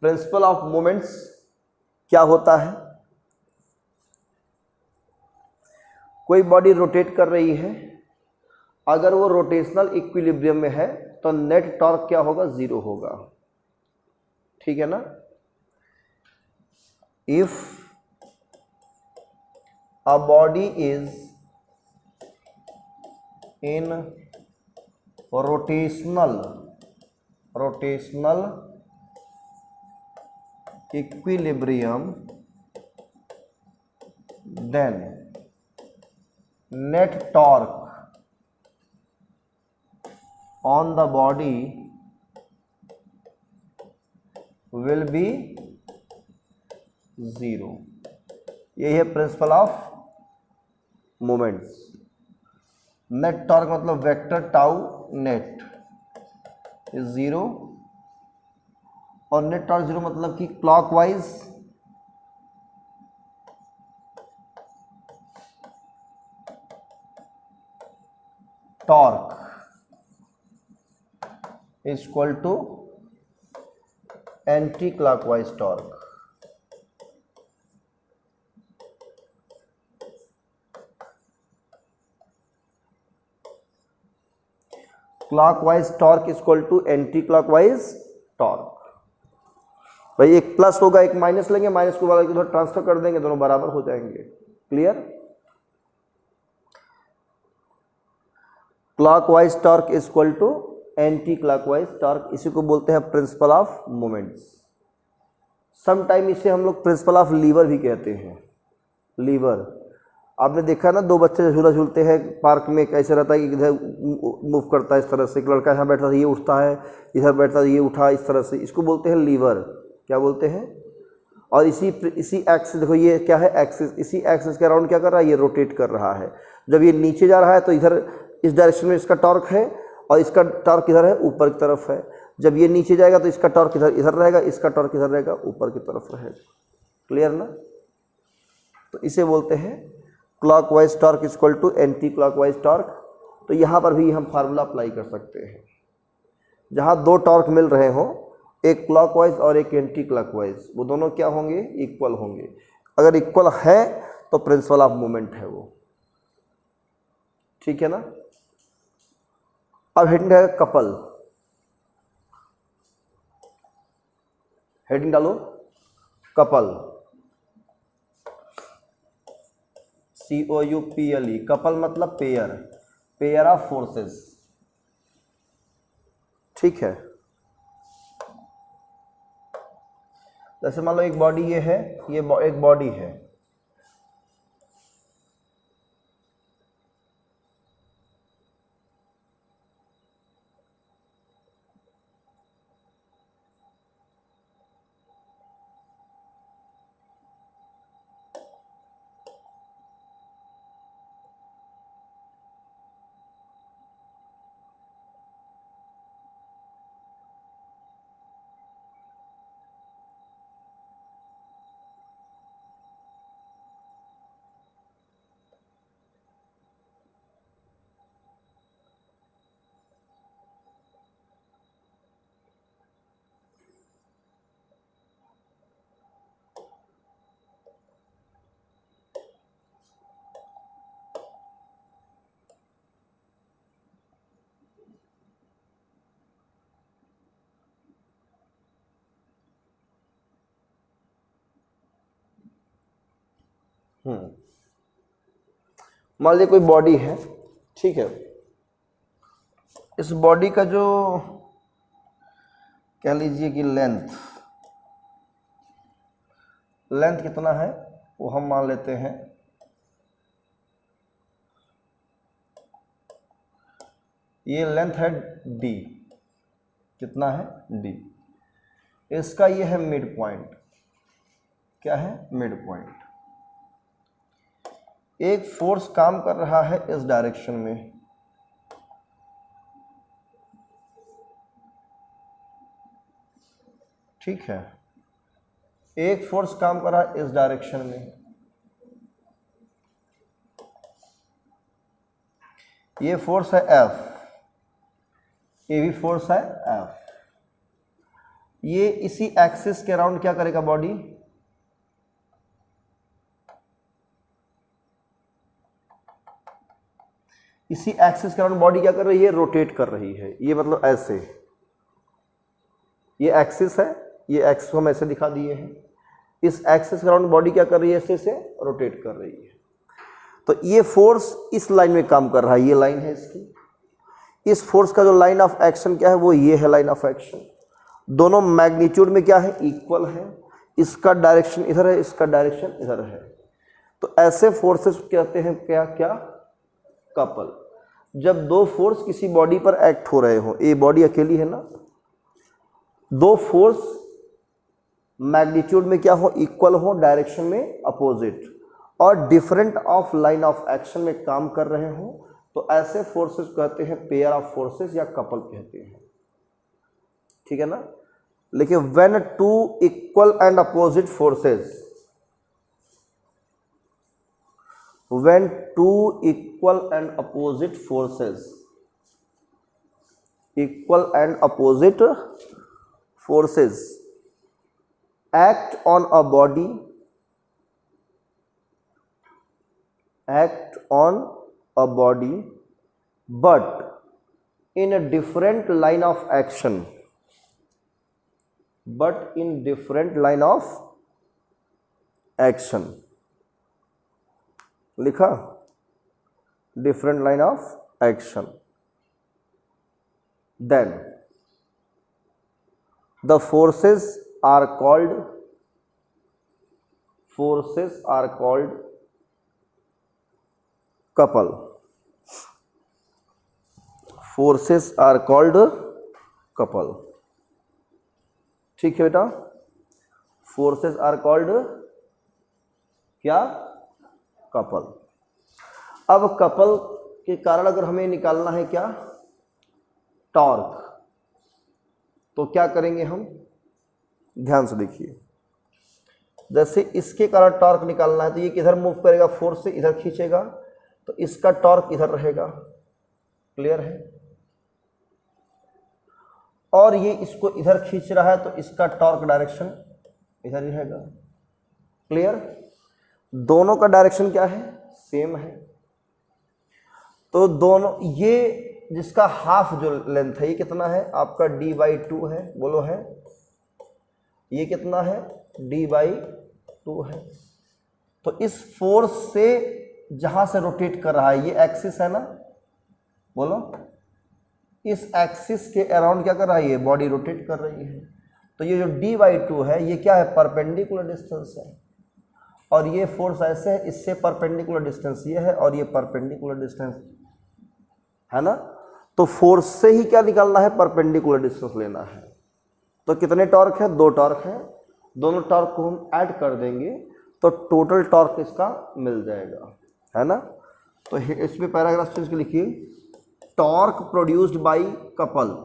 Principal of moments क्या होता है, कोई बॉडी रोटेट कर रही है, अगर वो रोटेशनल इक्विलिब्रियम में है तो नेट टॉर्क क्या होगा, 0 होगा। ठीक है ना? If a body is in rotational equilibrium, then net torque on the body will be 0। यही है principle of moments. Net torque मतलब वेक्टर टाउ नेट इज 0, और नेट टॉर्क 0 मतलब कि clockwise torque is equal to anti clockwise torque. Clockwise torque is equal to anti clockwise torque. भाई एक plus होगा एक माइनस लेंगे, माइनस को वाला इधर ट्रांसफर कर देंगे, दोनों बराबर हो जाएंगे। Clear? Clockwise torque is equal to anti clockwise torque, इसी को बोलते हैं principle of moments. Some time इसे हम लोग प्रिंसिपल ऑफ लीवर भी कहते हैं। लीवर आपने देखा ना, दो बच्चे झूला झूलते हैं पार्क में, कैसे रहता है कि इधर मूव करता है इस तरह से, एक लड़का यहाँ बैठा था ये उठता है, इधर बैठता है ये उठा, इस तरह से, इसको बोलते हैं लीवर। क्या बोलते हैं? और इसी एक्सिस, देखो ये क्या है एक्सिस, इसी एक्सिस के अराउंड क्या कर रहा है, ये रोटेट कर रहा है। जब ये नीचे जा रहा है तो इधर इस डायरेक्शन में इसका टॉर्क है, और इसका टॉर्क इधर है, ऊपर की तरफ है। जब ये नीचे जाएगा तो इसका टॉर्क इधर रहेगा, इसका टॉर्क इधर रहेगा, ऊपर की तरफ रहेगा। क्लियर ना? तो इसे बोलते हैं clockwise torque is equal to anti clockwise torque. तो यहाँ पर भी हम फार्मूला अप्लाई कर सकते हैं। जहाँ दो टॉर्क मिल रहे हों, एक क्लॉकवाइज और एक एंटी क्लॉकवाइज, वो दोनों क्या होंगे? इक्वल होंगे। अगर इक्वल है तो प्रिंसिपल ऑफ मोमेंट है वो। ठीक है ना? अब हेडिंग है कपल। हेडिंग डालो कपल, COUPLE। कपल मतलब पेयर, पेयर ऑफ फोर्सेस। ठीक है? जैसे मान लो एक बॉडी ये है, ये एक बॉडी है, मान लीजिए कोई बॉडी है। ठीक है? इस बॉडी का जो कह लीजिए कि लेंथ कितना है वो हम मान लेते हैं ये लेंथ है d। कितना है? d। इसका ये है मिड पॉइंट। क्या है? Mid point. एक फोर्स काम कर रहा है इस डायरेक्शन में, ठीक है? एक फोर्स काम कर रहा है इस डायरेक्शन में, ये फोर्स है F, ये भी फोर्स है F। ये इसी एक्सिस के अराउंड क्या करेगा बॉडी? इसी एक्सिस के अराउंड बॉडी क्या कर रही है? रोटेट कर रही है। ये मतलब ऐसे, ये एक्सिस है, ये एक्सिस हम ऐसे दिखा दिए हैं। इस एक्सिस के अराउंड बॉडी क्या कर रही है? ऐसे से रोटेट कर रही है। तो ये फोर्स इस लाइन में काम कर रहा है, ये लाइन है इसकी। इस फोर्स का जो लाइन ऑफ एक्शन क्या है, वो ये है लाइन ऑफ एक्शन। दोनों मैग्नीट्यूड में क्या है, इक्वल है। इसका डायरेक्शन इधर है, इसका डायरेक्शन इधर है। तो ऐसे फोर्सेस कहते हैं क्या क्या, कपल। जब दो फोर्स किसी बॉडी पर एक्ट हो रहे हो, ये बॉडी अकेली है ना, दो फोर्स मैग्नीट्यूड में क्या हो, इक्वल हो, डायरेक्शन में अपोजिट, और different of line of action में काम कर रहे हो, तो ऐसे फोर्सेस कहते हैं पेयर ऑफ फोर्सेस या कपल कहते हैं। ठीक है ना। लेकिन when two equal and opposite forces, when two equal and opposite forces act on a body, but in a different line of action, लिखा, different line of action, then the forces are called couple. Forces are called couple. ठीक है बेटा, forces are called क्या, couple. अब couple के कारण अगर हमें निकालना है क्या, टॉर्क, तो क्या करेंगे हम, ध्यान से देखिए। जैसे इसके कारण टॉर्क निकालना है तो ये किधर मूव करेगा, फोर्स से इधर खींचेगा, तो इसका टॉर्क इधर रहेगा। क्लियर है। और ये इसको इधर खींच रहा है तो इसका टॉर्क डायरेक्शन इधर ही रहेगा। क्लियर। दोनों का डायरेक्शन क्या है, सेम है। तो दोनों, ये जिसका हाफ जो लेंथ है, ये कितना है आपका, d/2 है, बोलो है। ये कितना है, d/2 है। तो इस फोर्स से जहां से रोटेट कर रहा है, ये एक्सिस है ना, बोलो, इस एक्सिस के अराउंड क्या कर रहा है, ये बॉडी रोटेट कर रही है। तो ये जो d/2 है, ये क्या है, परपेंडिकुलर डिस्टेंस है। और ये फोर्स ऐसे है, इससे परपेंडिकुलर डिस्टेंस ये है, और ये परपेंडिकुलर डिस्टेंस है ना। तो फोर्स से ही क्या निकालना है, परपेंडिकुलर डिस्टेंस लेना है। तो कितने टॉर्क है, दो टॉर्क है। दोनों टॉर्क को हम ऐड कर देंगे तो टोटल टॉर्क इसका मिल जाएगा, है ना। तो इसमें पैराग्राफ चेंज के लिखिए, torque produced by couple,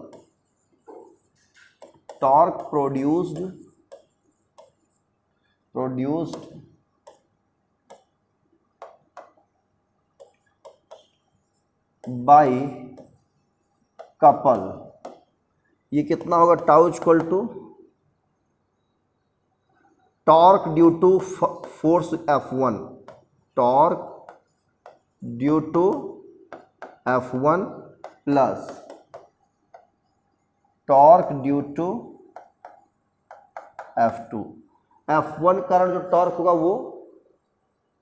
torque produced by couple, ये कितना होगा, tau equal to torque due to force F1, torque due to F1 plus torque due to F2। F1 कारण जो टॉर्क होगा वो,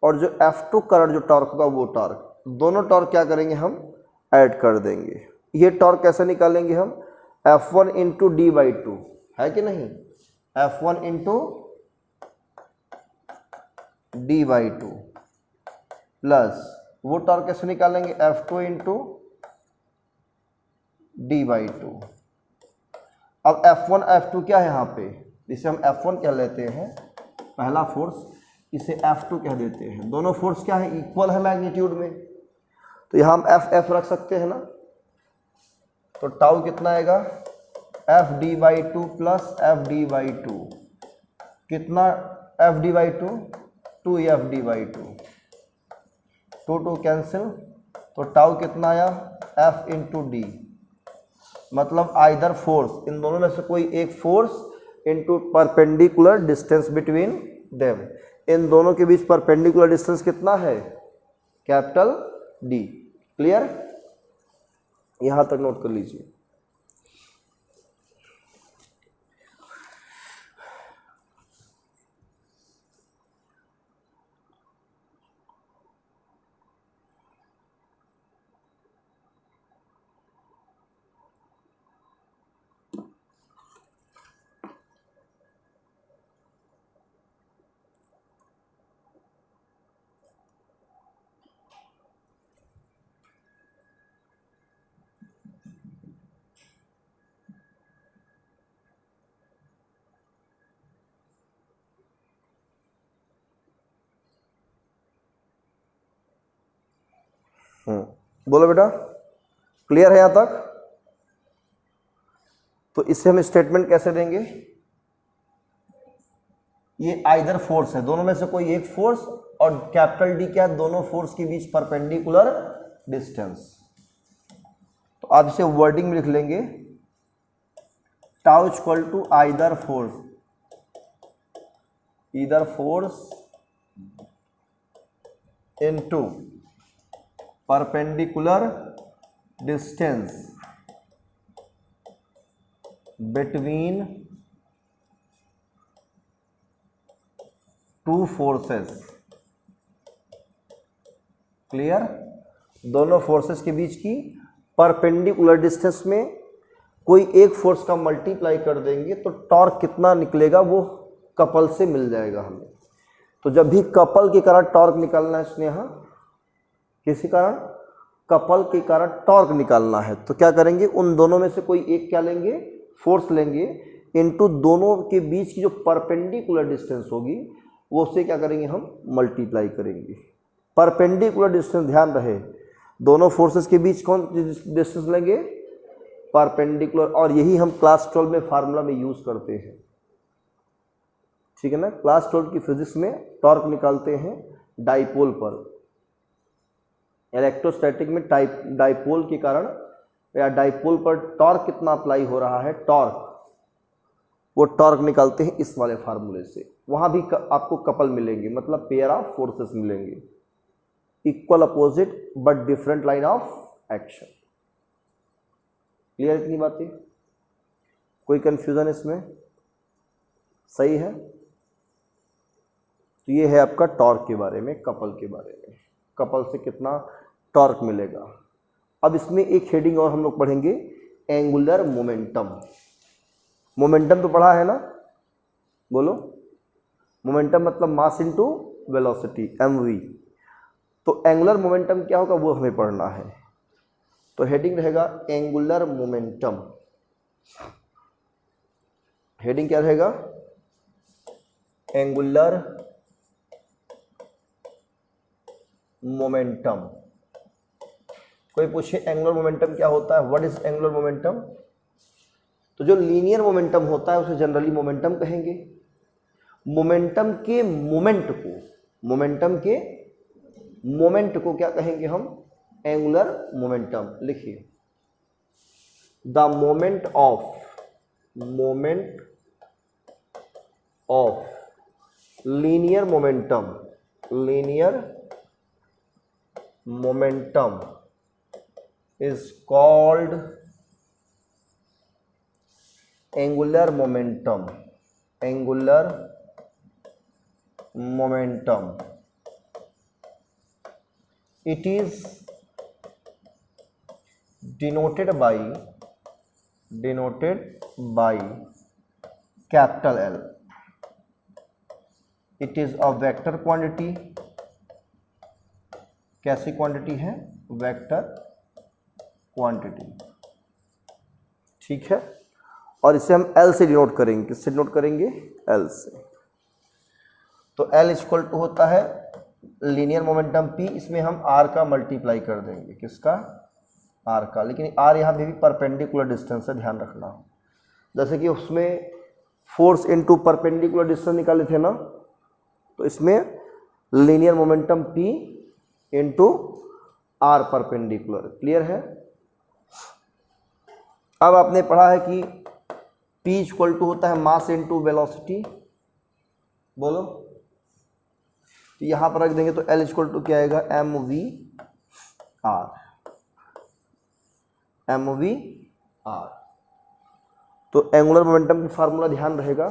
और जो F2 कारण जो टॉर्क होगा वो टॉर्क, दोनों टॉर्क क्या करेंगे, हम ऐड कर देंगे। ये टॉर्क कैसे निकालेंगे हम, F1 इंटू d/2 है कि नहीं, F1 इंटू d/2 प्लस वो टॉर्क कैसे निकालेंगे, F2 इंटू d/2। अब F1 F2 क्या है यहाँ पे, इसे हम F1 कह लेते हैं, पहला फोर्स, इसे F2 कह देते हैं। दोनों फोर्स क्या है, इक्वल है मैग्नीट्यूड में, तो यहाँ हम F रख सकते हैं ना। तो टाउ कितना आएगा, Fd/2 प्लस Fd/2, कितना Fd/2, 2Fd/2, 2 कैंसिल, तो टाउ कितना आया, F इंटू डी, मतलब आइदर फोर्स, इन दोनों में से कोई एक force into perpendicular distance between them. इन दोनों के बीच परपेंडिकुलर डिस्टेंस कितना है, कैपिटल डी। क्लियर, यहां तक नोट कर लीजिए। बोलो बेटा, क्लियर है यहाँ तक? तो इससे हम स्टेटमेंट कैसे देंगे? ये आइदर फोर्स है, दोनों में से कोई एक फोर्स, और कैपिटल डी क्या है? दोनों फोर्स के बीच परपेंडिकुलर डिस्टेंस। तो आप इसे वर्डिंग में लिख लेंगे, tau equal to either force, either force into perpendicular distance between two forces. Clear? दोनों फोर्सेस के बीच की परपेंडिकुलर डिस्टेंस में कोई एक फोर्स का मल्टीप्लाई कर देंगे तो टॉर्क कितना निकलेगा वो कपल से मिल जाएगा हमें। तो जब भी कपल के कारण टॉर्क निकालना है स्नेहा, किसी कारण कपल के कारण टॉर्क निकालना है, तो क्या करेंगे? उन दोनों में से कोई एक क्या लेंगे? फोर्स लेंगे, इनटू दोनों के बीच की जो परपेंडिकुलर डिस्टेंस होगी वो उससे क्या करेंगे? हम मल्टीप्लाई करेंगे। परपेंडिकुलर डिस्टेंस, ध्यान रहे, दोनों फोर्सेस के बीच कौन डिस्टेंस लेंगे? परपेंडिकुलर। और यही हम क्लास 12 में फार्मूला में यूज करते हैं, ठीक है ना? क्लास 12 की फिजिक्स में टॉर्क निकालते हैं डाइपोल पर। इलेक्ट्रोस्टैटिक में डाइपोल के कारण या डाइपोल पर टॉर्क कितना अप्लाई हो रहा है, टॉर्क, वो टॉर्क निकालते हैं इस वाले फार्मूले से। वहां भी आपको कपल मिलेंगे, मतलब पेयर ऑफ फोर्सेस मिलेंगे, equal opposite but different line of action. Clear इतनी बातें? कोई कंफ्यूजन इसमें? सही है? तो ये है आपका टॉर्क के बारे में, कपल के बारे में, कपल से कितना टॉर्क मिलेगा। अब इसमें एक हेडिंग और हम लोग पढ़ेंगे, एंगुलर मोमेंटम। मोमेंटम तो पढ़ा है ना? बोलो, मोमेंटम मतलब मास इनटू वेलोसिटी, mv। तो एंगुलर मोमेंटम क्या होगा वो हमें पढ़ना है। तो हेडिंग रहेगा एंगुलर मोमेंटम। हेडिंग क्या रहेगा? Angular momentum. कोई पूछे एंगुलर मोमेंटम क्या होता है, व्हाट इज एंगुलर मोमेंटम? तो जो लीनियर मोमेंटम होता है उसे जनरली मोमेंटम कहेंगे। मोमेंटम के मोमेंट को, मोमेंटम के मोमेंट को क्या कहेंगे हम? Angular momentum. लिखिए, the moment of linear momentum, linear momentum is called angular momentum, angular momentum। It is denoted by capital L। It is a vector quantity। कैसी क्वांटिटी है? वेक्टर क्वांटिटी, ठीक है। और इसे हम L से डिनोट करेंगे। किससे डिनोट करेंगे? L से। तो L इक्वल टू होता है लीनियर मोमेंटम P, इसमें हम R का मल्टीप्लाई कर देंगे। किसका? R का। लेकिन R यहाँ भी परपेंडिकुलर डिस्टेंस है, ध्यान रखना। जैसे कि उसमें फोर्स इनटू परपेंडिकुलर डिस्टेंस निकाले थे ना, तो इसमें linear momentum P into R perpendicular. Clear है? अब आपने पढ़ा है कि P इक्वल टू होता है मास इनटू वेलोसिटी। बोलो, तो यहां पर रख देंगे तो L इक्वल टू क्या आएगा? mv/r। तो एंगुलर मोमेंटम की फार्मूला ध्यान रहेगा,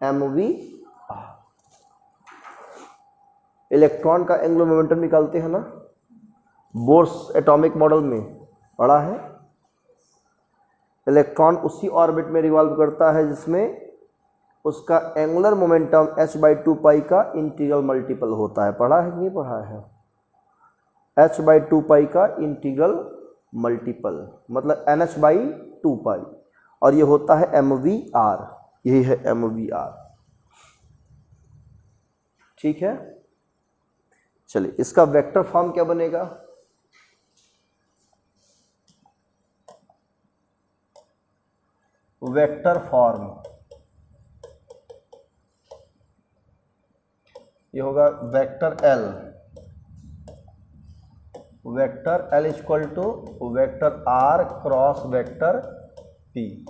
mv/r। इलेक्ट्रॉन का एंगुलर मोमेंटम निकालते हैं ना, बोर्स एटॉमिक मॉडल में पढ़ा है। इलेक्ट्रॉन उसी ऑर्बिट में रिवॉल्व करता है जिसमें उसका एंगुलर मोमेंटम h/2 पाई का इंटीग्रल मल्टीपल होता है। पढ़ा है कि नहीं पढ़ा है? h/2 पाई का इंटीग्रल मल्टीपल मतलब nh/2 पाई, और ये होता है mv/r। यही है mv/r। ठीक है, चलिए इसका वेक्टर फॉर्म क्या बनेगा? वेक्टर फॉर्म, ये होगा vector L, vector L equal to vector R cross vector P.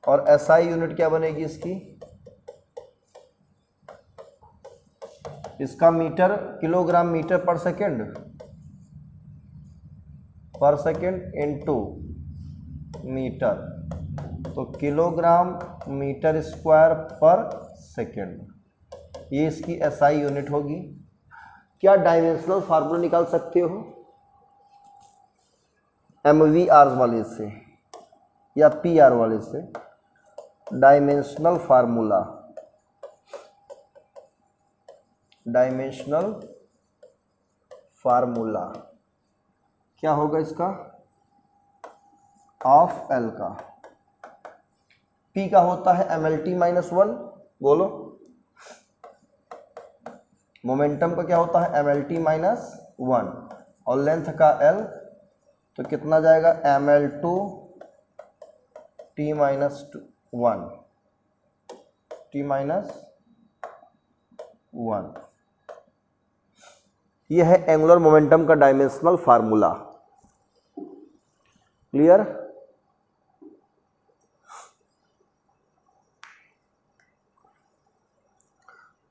और एसआई यूनिट क्या बनेगी इसकी, इसका मीटर किलोग्राम मीटर पर सेकेंड इनटू मीटर, तो किलोग्राम मीटर स्क्वायर पर सेकेंड, ये इसकी एसआई यूनिट होगी। क्या डायमेंशनल फार्मूला निकाल सकते हो MVR वाले से या PR वाले से? डायमेंशनल फार्मूला, डायमेंशनल फार्मूला क्या होगा इसका, ऑफ एल का, P का होता है MLT-1, बोलो मोमेंटम का क्या होता है MLT-1, और लेंथ का L, तो कितना जाएगा ML2T-1, T-1। यह है एंगुलर मोमेंटम का डायमेंशनल फार्मूला। क्लियर?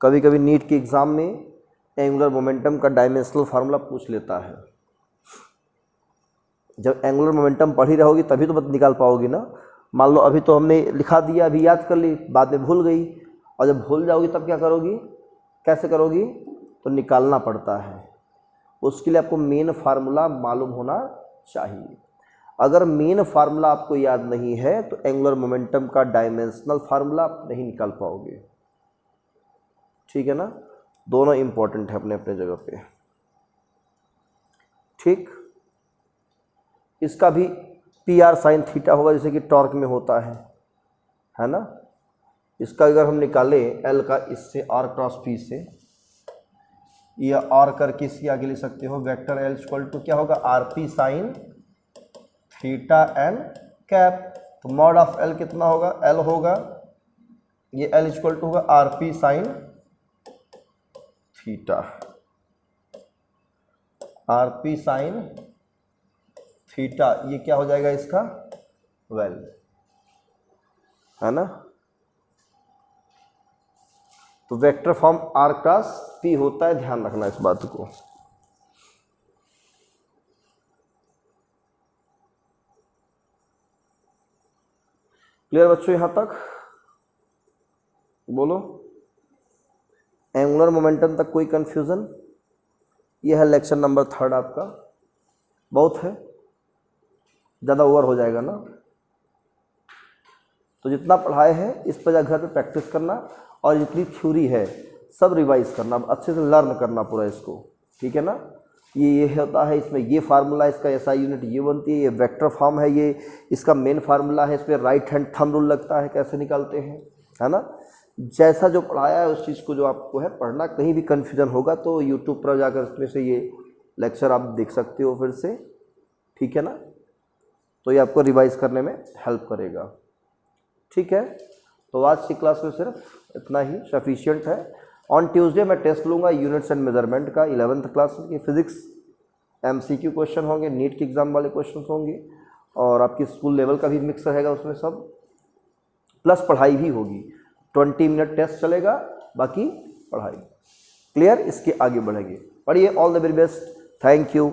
कभी कभी नीट के एग्जाम में एंगुलर मोमेंटम का डायमेंशनल फार्मूला पूछ लेता है। जब एंगुलर मोमेंटम पढ़ ही रहोगी तभी तो निकाल पाओगी ना। मान लो अभी तो हमने लिखा दिया, अभी याद कर ली, बाद में भूल गई, और जब भूल जाओगी तब क्या करोगी, कैसे करोगी? तो निकालना पड़ता है। उसके लिए आपको मेन फार्मूला मालूम होना चाहिए। अगर मेन फार्मूला आपको याद नहीं है तो एंगुलर मोमेंटम का डायमेंशनल फार्मूला आप नहीं निकाल पाओगे। ठीक है ना? दोनों इंपॉर्टेंट है अपने अपने जगह पे। ठीक, इसका भी PR साइन थीटा होगा जैसे कि टॉर्क में होता है ना। इसका अगर हम निकाले L का इससे R क्रॉस P से, या R करके इसके आगे लिख सकते हो वेक्टर L इक्वल टू क्या होगा, RP sine theta N cap. तो मॉड ऑफ L कितना होगा, L होगा, ये L इक्वल टू होगा RP sine theta, RP sine theta, ये क्या हो जाएगा इसका वैल्यू, है ना। तो vector form R cross P होता है, ध्यान रखना इस बात को। क्लियर बच्चों यहां तक? बोलो एंगुलर मोमेंटम तक कोई कंफ्यूजन? यह है लेक्चर नंबर 3 आपका। बहुत है, ज़्यादा ओवर हो जाएगा ना। तो जितना पढ़ाए हैं इस पर घर पे प्रैक्टिस करना, और जितनी थ्योरी है सब रिवाइज करना, अच्छे से लर्न करना पूरा इसको। ठीक है ना। ये होता है, इसमें ये फार्मूला, इसका एसआई यूनिट ये बनती है, ये वेक्टर फॉर्म है, ये इसका मेन फार्मूला है, इस पर राइट हैंड थंब रूल लगता है, कैसे निकालते हैं, है ना। जैसा जो पढ़ाया है उस चीज़ को जो आपको है पढ़ना। कहीं भी कन्फ्यूजन होगा तो यूट्यूब पर जाकर उसमें से ये लेक्चर आप देख सकते हो फिर से। ठीक है ना। तो ये आपको रिवाइज करने में हेल्प करेगा। ठीक है, तो आज की क्लास में सिर्फ इतना ही सफिशिएंट है। ऑन ट्यूसडे मैं टेस्ट लूँगा यूनिट्स एंड मेजरमेंट का 11th क्लास की। फिजिक्स MCQ क्वेश्चन होंगे, नीट के एग्ज़ाम वाले क्वेश्चन होंगे, और आपकी स्कूल लेवल का भी मिक्स रहेगा उसमें सब, प्लस पढ़ाई भी होगी। 20 मिनट टेस्ट चलेगा, बाकी पढ़ाई। क्लियर? इसके आगे बढ़ेंगे। पढ़िए। All the very best. Thank you.